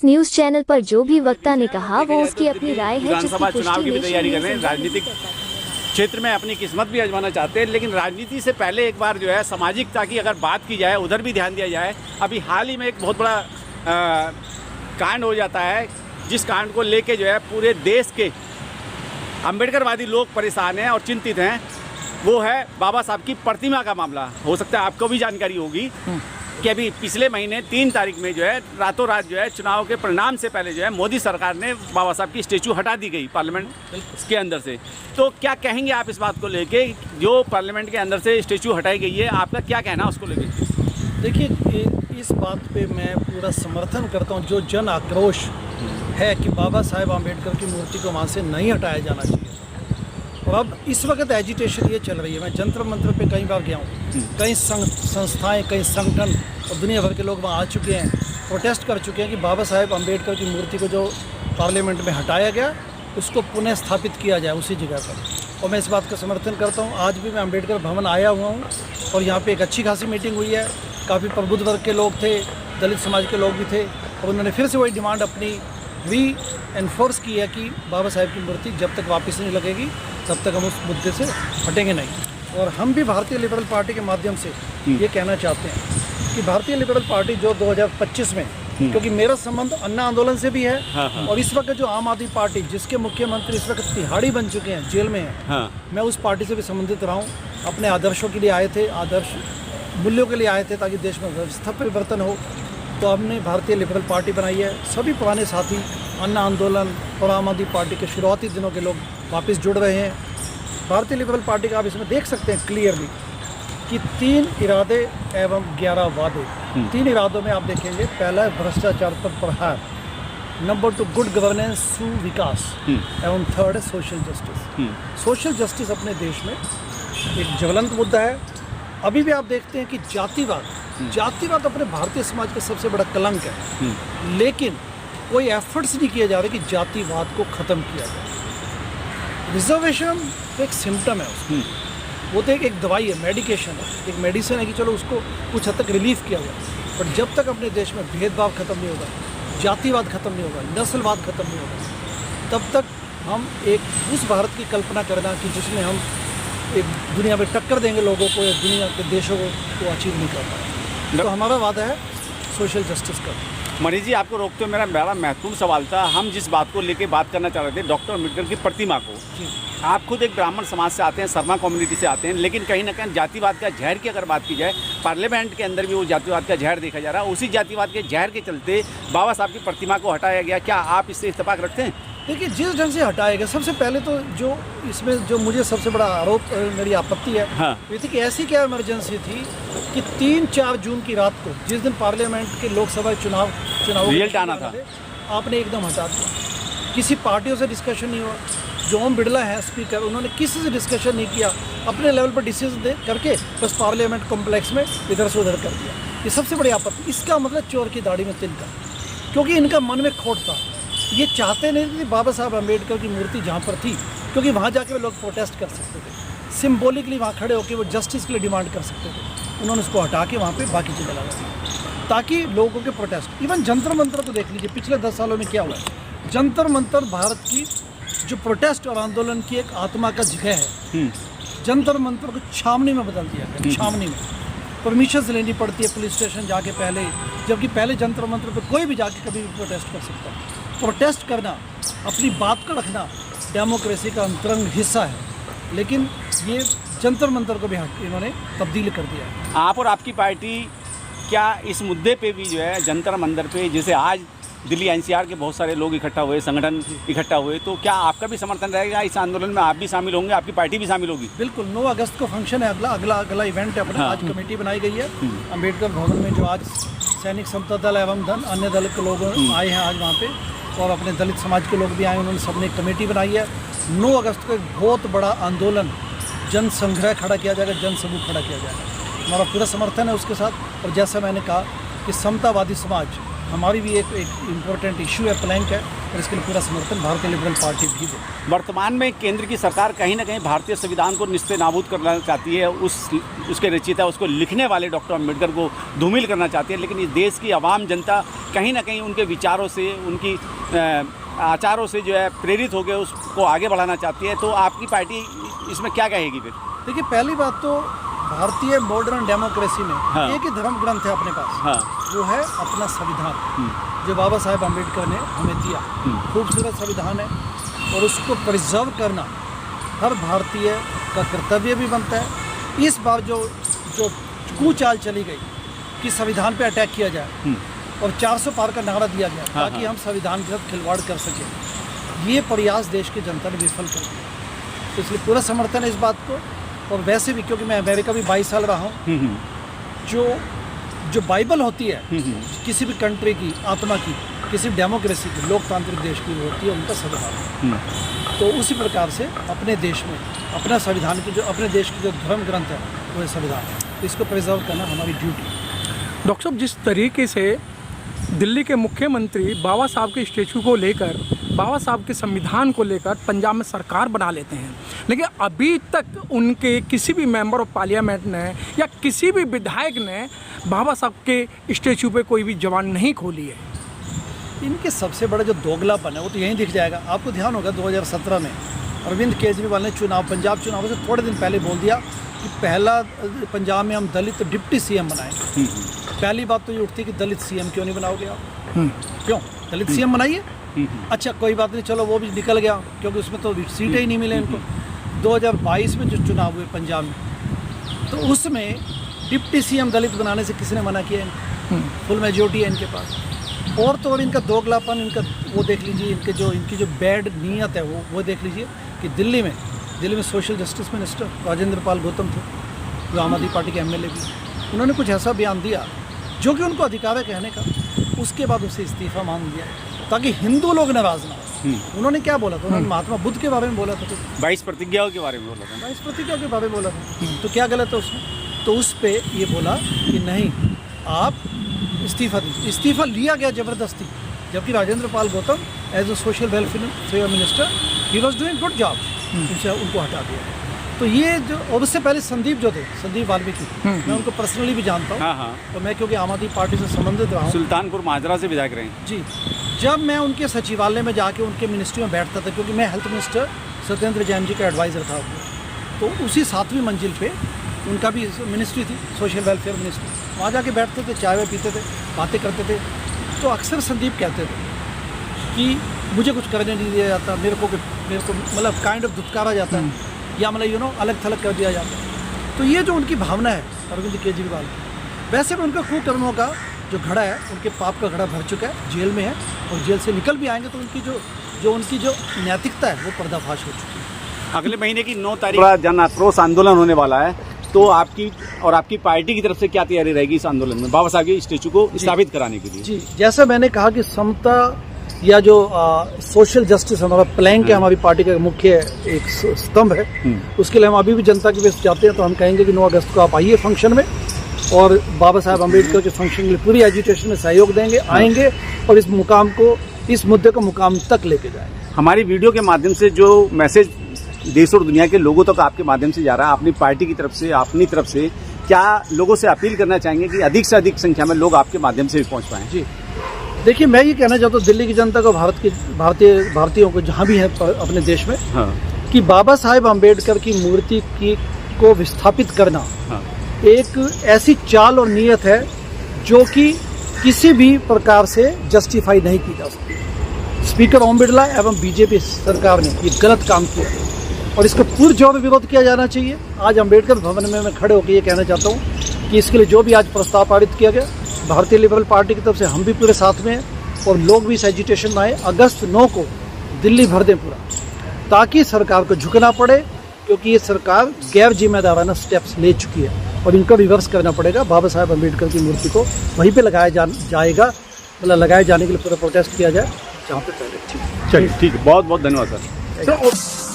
News channel पर जो भी वक्ता ने कहा वो उसकी अपनी राय है। विधानसभा चुनाव की भी तैयारी कर रहे हैं, राजनीतिक क्षेत्र में अपनी किस्मत भी आजमाना चाहते हैं, लेकिन राजनीति से पहले एक बार जो है सामाजिकता की अगर बात की जाए उधर भी ध्यान दिया जाए। अभी हाल ही में एक बहुत बड़ा कांड हो जाता है, जिस कांड को लेके जो है पूरे देश के अम्बेडकरवादी लोग परेशान हैं और चिंतित हैं। वो है बाबा साहब की प्रतिमा का मामला। हो सकता है आपको भी जानकारी होगी कि अभी पिछले महीने 3 तारीख में जो है रातों रात जो है चुनाव के परिणाम से पहले जो है मोदी सरकार ने बाबा साहब की स्टेचू हटा दी गई पार्लियामेंट के अंदर से। तो क्या कहेंगे आप इस बात को लेके, जो पार्लियामेंट के अंदर से स्टेचू हटाई गई है, आपका क्या कहना है उसको लेके? देखिए, इस बात पे मैं पूरा समर्थन करता हूँ। जो जन आक्रोश है कि बाबा साहेब आम्बेडकर की मूर्ति को वहाँ से नहीं हटाया जाना चाहिए, और अब इस वक्त एजिटेशन ये चल रही है। मैं जंतर मंतर पे कई बार गया हूँ, कई संस्थाएं, कई संगठन और दुनिया भर के लोग वहाँ आ चुके हैं, प्रोटेस्ट कर चुके हैं कि बाबा साहेब आम्बेडकर की मूर्ति को जो पार्लियामेंट में हटाया गया उसको पुनः स्थापित किया जाए उसी जगह पर। और मैं इस बात का समर्थन करता हूँ। आज भी मैं अम्बेडकर भवन आया हुआ हूँ और यहाँ पर एक अच्छी खासी मीटिंग हुई है। काफ़ी प्रबुद्ध वर्ग के लोग थे, दलित समाज के लोग भी थे, और उन्होंने फिर से वही डिमांड अपनी एनफोर्स की है कि बाबा साहेब की मूर्ति जब तक वापस नहीं लगेगी तब तक हम उस मुद्दे से हटेंगे नहीं। और हम भी भारतीय लिबरल पार्टी के माध्यम से ये कहना चाहते हैं कि भारतीय लिबरल पार्टी जो 2025 में, क्योंकि मेरा संबंध अन्ना आंदोलन से भी है, और इस वक्त जो आम आदमी पार्टी जिसके मुख्यमंत्री इस वक्त तिहाड़ी बन चुके हैं, जेल में हैं, मैं उस पार्टी से भी संबंधित रहा हूँ। अपने आदर्शों के लिए आए थे, आदर्श मूल्यों के लिए आए थे ताकि देश में व्यवस्था परिवर्तन हो। तो हमने भारतीय लिबरल पार्टी बनाई है। सभी पुराने साथी अन्ना आंदोलन और आम आदमी पार्टी के शुरुआती दिनों के लोग वापस जुड़ रहे हैं। भारतीय लिबरल पार्टी का आप इसमें देख सकते हैं क्लियरली कि 3 इरादे एवं 11 वादे। 3 इरादों में आप देखेंगे, पहला है भ्रष्टाचार पर प्रहार, नंबर 2 गुड गवर्नेंस सुविकास, एवं 3rd है सोशल जस्टिस। सोशल जस्टिस अपने देश में एक ज्वलंत मुद्दा है। अभी भी आप देखते हैं कि जातिवाद अपने भारतीय समाज का सबसे बड़ा कलंक है, लेकिन कोई एफर्ट्स नहीं किए जा रहे कि जातिवाद को ख़त्म किया जाए। रिजर्वेशन तो एक सिम्टम है उसकी, वो तो एक दवाई है, मेडिकेशन है, एक मेडिसिन है कि चलो उसको कुछ हद तक रिलीफ किया जाए। पर जब तक अपने देश में भेदभाव ख़त्म नहीं होगा, जातिवाद ख़त्म नहीं होगा, नस्लवाद ख़त्म नहीं होगा, तब तक हम एक उस भारत की कल्पना करना कि जिसमें हम एक दुनिया में टक्कर देंगे लोगों को या दुनिया के देशों को अचीव नहीं कर पाए। तो हमारा वादा है सोशल जस्टिस का। मनीष जी, आपको रोकते हुए मेरा बड़ा महत्वपूर्ण सवाल था। हम जिस बात को लेके बात करना चाह रहे थे, डॉक्टर अम्बेडकर की प्रतिमा को, आप खुद एक ब्राह्मण समाज से आते हैं, शर्मा कम्युनिटी से आते हैं, लेकिन कहीं ना कहीं जातिवाद का जहर की अगर बात की जाए, पार्लियामेंट के अंदर भी वो जातिवाद का जहर देखा जा रहा है। उसी जातिवाद के जहर के चलते बाबा साहब की प्रतिमा को हटाया गया। क्या आप इससे इत्तेफाक रखते हैं? देखिए, जिस ढंग से हटाया गया, सबसे पहले तो जो इसमें जो मुझे सबसे बड़ा आरोप, मेरी आपत्ति है, ये थी कि ऐसी क्या इमरजेंसी थी कि 3-4 जून की रात को, जिस दिन पार्लियामेंट के लोकसभा चुनाव रिजल्ट आना था, आपने एकदम हटा दिया। किसी पार्टियों से डिस्कशन नहीं हुआ। जो ओम बिरला है स्पीकर, उन्होंने किसी से डिस्कशन नहीं किया, अपने लेवल पर डिसीजन दे करके बस पार्लियामेंट कॉम्प्लेक्स में इधर से उधर कर दिया। ये सबसे बड़ी आपत्ति। इसका मतलब चोर की दाढ़ी में तिनका, क्योंकि इनका मन में खोट था। ये चाहते नहीं थे बाबा साहब अम्बेडकर की मूर्ति जहाँ पर थी, क्योंकि वहाँ जाके लोग प्रोटेस्ट कर सकते थे, सिम्बॉलिकली वहाँ खड़े होकर वो जस्टिस के लिए डिमांड कर सकते थे। उन्होंने उसको हटा के वहाँ पे बाकी चीज़ें लगा दी ताकि लोगों के प्रोटेस्ट। इवन जंतर मंतर को देख लीजिए, पिछले 10 सालों में क्या हुआ है। जंतर मंतर भारत की जो प्रोटेस्ट और आंदोलन की एक आत्मा का जगह है। जंतर मंतर को छावनी में बदल दिया गया। छावनी में परमिशन लेनी पड़ती है पुलिस स्टेशन जाके पहले, जबकि पहले जंतर मंतर पर कोई भी जाके कभी भी प्रोटेस्ट कर सकता है। प्रोटेस्ट करना, अपनी बात का रखना डेमोक्रेसी का अंतरंग हिस्सा है, लेकिन ये जंतर मंतर को भी इन्होंने तब्दील कर दिया है। आप और आपकी पार्टी क्या इस मुद्दे पे भी जो है जंतर मंतर पे, जैसे आज दिल्ली एनसीआर के बहुत सारे लोग इकट्ठा हुए, संगठन इकट्ठा हुए, तो क्या आपका भी समर्थन रहेगा इस आंदोलन में? आप भी शामिल होंगे, आपकी पार्टी भी शामिल होगी? बिल्कुल। 9 अगस्त को फंक्शन है, अगला इवेंट है अपना। आज कमेटी बनाई गई है अम्बेडकर भवन में, जो आज सैनिक समता दल एवं अन्य दल के लोग आए हैं आज वहाँ पे, और अपने दलित समाज के लोग भी आए। उन्होंने सबने एक कमेटी बनाई है। 9 अगस्त को एक बहुत बड़ा आंदोलन, जन संग्रह खड़ा किया जाएगा, जन समूह खड़ा किया जाएगा। हमारा पूरा समर्थन है उसके साथ। और जैसा मैंने कहा कि समतावादी समाज हमारी भी एक इम्पोर्टेंट इशू है, प्लैंक है, और इसके लिए पूरा समर्थन भारतीय लिबरल पार्टी भी दे। वर्तमान में केंद्र की सरकार कहीं ना कहीं भारतीय संविधान को निस्ते नाबूद करना चाहती है, उसके रचयिता उसको लिखने वाले डॉक्टर अम्बेडकर को धूमिल करना चाहती है, लेकिन इस देश की आवाम जनता कहीं ना कहीं उनके विचारों से, उनकी आचारों से जो है प्रेरित होकर उसको आगे बढ़ाना चाहती है। तो आपकी पार्टी इसमें क्या कहेगी फिर? देखिए, पहली बात तो भारतीय मॉडर्न डेमोक्रेसी में हाँ। एक ही धर्म ग्रंथ है अपने पास, हाँ। वो है अपना संविधान, जो बाबा साहेब अम्बेडकर ने हमें दिया। खूबसूरत संविधान है, और उसको प्रिजर्व करना हर भारतीय का कर्तव्य भी बनता है। इस बार जो कूचाल चली गई कि संविधान पे अटैक किया जाए और 400 पार का नारा दिया गया ताकि हम संविधान के साथ खिलवाड़ कर सकें, ये प्रयास देश की जनता ने विफल कर दिया। तो इसलिए पूरा समर्थन है इस बात को। और वैसे भी क्योंकि मैं अमेरिका भी 22 साल रहा हूँ, जो बाइबल होती है किसी भी कंट्री की, आत्मा की, किसी भी डेमोक्रेसी की, लोकतांत्रिक देश की होती है उनका संविधान। तो उसी प्रकार से अपने देश में अपना संविधान की, जो अपने देश की जो धर्म ग्रंथ है वो संविधान है, इसको प्रिजर्व करना हमारी ड्यूटी है। डॉक्टर साहब, जिस तरीके से दिल्ली के मुख्यमंत्री बाबा साहब के स्टैचू को लेकर, बाबा साहब के संविधान को लेकर पंजाब में सरकार बना लेते हैं, लेकिन अभी तक उनके किसी भी मेंबर ऑफ पार्लियामेंट ने या किसी भी विधायक ने बाबा साहब के स्टैचू पे कोई भी जबान नहीं खोली है। इनके सबसे बड़ा जो दोगलापन है वो तो यहीं दिख जाएगा। आपको ध्यान होगा 2017 में अरविंद केजरीवाल ने पंजाब चुनाव से थोड़े दिन पहले बोल दिया कि पहला पंजाब में हम दलित डिप्टी सीएम बनाएंगे। पहली बात तो ये उठती कि दलित सीएम क्यों नहीं बनाओगे आप? क्यों? दलित सीएम बनाइए। अच्छा, कोई बात नहीं, चलो वो भी निकल गया क्योंकि उसमें तो सीटें ही नहीं मिले इनको। 2022 में जो चुनाव हुए पंजाब में, तो उसमें डिप्टी सीएम दलित बनाने से किसने मना किया? फुल मेजोरिटी है इनके पास। और तो और इनका दोगलापन, इनका वो देख लीजिए, इनकी जो बैड नीयत है वो देख लीजिए कि दिल्ली में social justice minister Rajendra Pal Gautam थे, जो आम आदमी पार्टी के एमएलए भी, उन्होंने कुछ ऐसा बयान दिया जो कि उनको अधिकार है कहने का। उसके बाद उसे इस्तीफा मांग दिया ताकि हिंदू लोग नाराज ना हो। उन्होंने क्या बोला था? उन्होंने महात्मा बुद्ध के बारे में बोला था, 22 प्रतिज्ञाओं के बारे में बोला था। 22 प्रतिज्ञाओं के बारे में बोला था, तो क्या गलत है उसमें? तो उस पर ये बोला कि नहीं, आप इस्तीफा दीजिए। इस्तीफा लिया गया ज़बरदस्ती, जबकि Rajendra Pal Gautam as a social welfare minister he was doing good job, उनको हटा दिया। तो ये जो, और उससे पहले संदीप वाल्मीकि, मैं उनको पर्सनली भी जानता हूँ। हाँ। तो मैं क्योंकि आम आदमी पार्टी से संबंधित रहा हूँ, सुल्तानपुर माजरा से विधायक रहे जी। जब मैं उनके सचिवालय में जाके उनके मिनिस्ट्री में बैठता था, क्योंकि मैं हेल्थ मिनिस्टर सत्येंद्र जैन जी का एडवाइज़र था, तो उसी 7वीं मंजिल पे उनका भी मिनिस्ट्री थी, सोशल वेलफेयर मिनिस्ट्री। वहाँ जाके बैठते थे, चाय पीते थे, बातें करते थे। तो अक्सर संदीप कहते थे कि मुझे कुछ करने नहीं दिया जाता, मेरे को मतलब काइंड ऑफ धुतकारा जाता है, या मतलब अलग थलग कर दिया जाता है। तो ये जो उनकी भावना है अरविंद केजरीवाल की, वैसे भी उनका कुकर्मों का जो घड़ा है, उनके पाप का घड़ा भर चुका है, जेल में है, और जेल से निकल भी आएंगे तो उनकी जो नैतिकता है वो पर्दाफाश हो चुकी है। अगले महीने की 9 तारीख को जन आक्रोश आंदोलन होने वाला है, तो आपकी पार्टी की तरफ से क्या तैयारी रहेगी इस आंदोलन में बाबा साहब के स्टैचू को स्थापित कराने के लिए? जी, जैसा मैंने कहा कि समता या जो सोशल जस्टिस हमारा प्लैंक है, हमारी पार्टी का मुख्य एक स्तंभ है, उसके लिए हम अभी भी जनता के बीच जाते हैं। तो हम कहेंगे कि 9 अगस्त को आप आइए फंक्शन में, और बाबा साहब अम्बेडकर के फंक्शन के लिए पूरी एजुटेशन में सहयोग देंगे, आएंगे और इस मुद्दे को मुकाम तक लेके जाएंगे। हमारी वीडियो के माध्यम से जो मैसेज देश और दुनिया के लोगों तक आपके माध्यम से जा रहा है, अपनी पार्टी की तरफ से, अपनी तरफ से क्या लोगों से अपील करना चाहेंगे कि अधिक से अधिक संख्या में लोग आपके माध्यम से भी पहुंच पाएं? जी देखिए, मैं ये कहना चाहता हूँ दिल्ली की जनता को, भारतीयों को जहाँ भी है अपने देश में, कि बाबा साहेब अम्बेडकर की मूर्ति को विस्थापित करना एक ऐसी चाल और नीयत है जो कि किसी भी प्रकार से जस्टिफाई नहीं की जा सकती। स्पीकर ओम बिरला एवं बीजेपी सरकार ने ये गलत काम किया और इसका पुरजोर विरोध किया जाना चाहिए। आज अम्बेडकर भवन में मैं खड़े होकर ये कहना चाहता हूँ कि इसके लिए जो भी आज प्रस्ताव पारित किया गया, भारतीय लिबरल पार्टी की तरफ से हम भी पूरे साथ में हैं और लोग भी इस एजिटेशन में आए। अगस्त 9 को दिल्ली भर दें पूरा, ताकि सरकार को झुकना पड़े, क्योंकि ये सरकार गैर जिम्मेदाराना स्टेप्स ले चुकी है और इनको रिवर्स करना पड़ेगा। बाबा साहेब अम्बेडकर की मूर्ति को वहीं पे लगाया जाएगा, मतलब लगाए जाने के लिए पूरा प्रोटेस्ट किया जाए जहाँ पे पहले। ठीक है, बहुत बहुत धन्यवाद सर।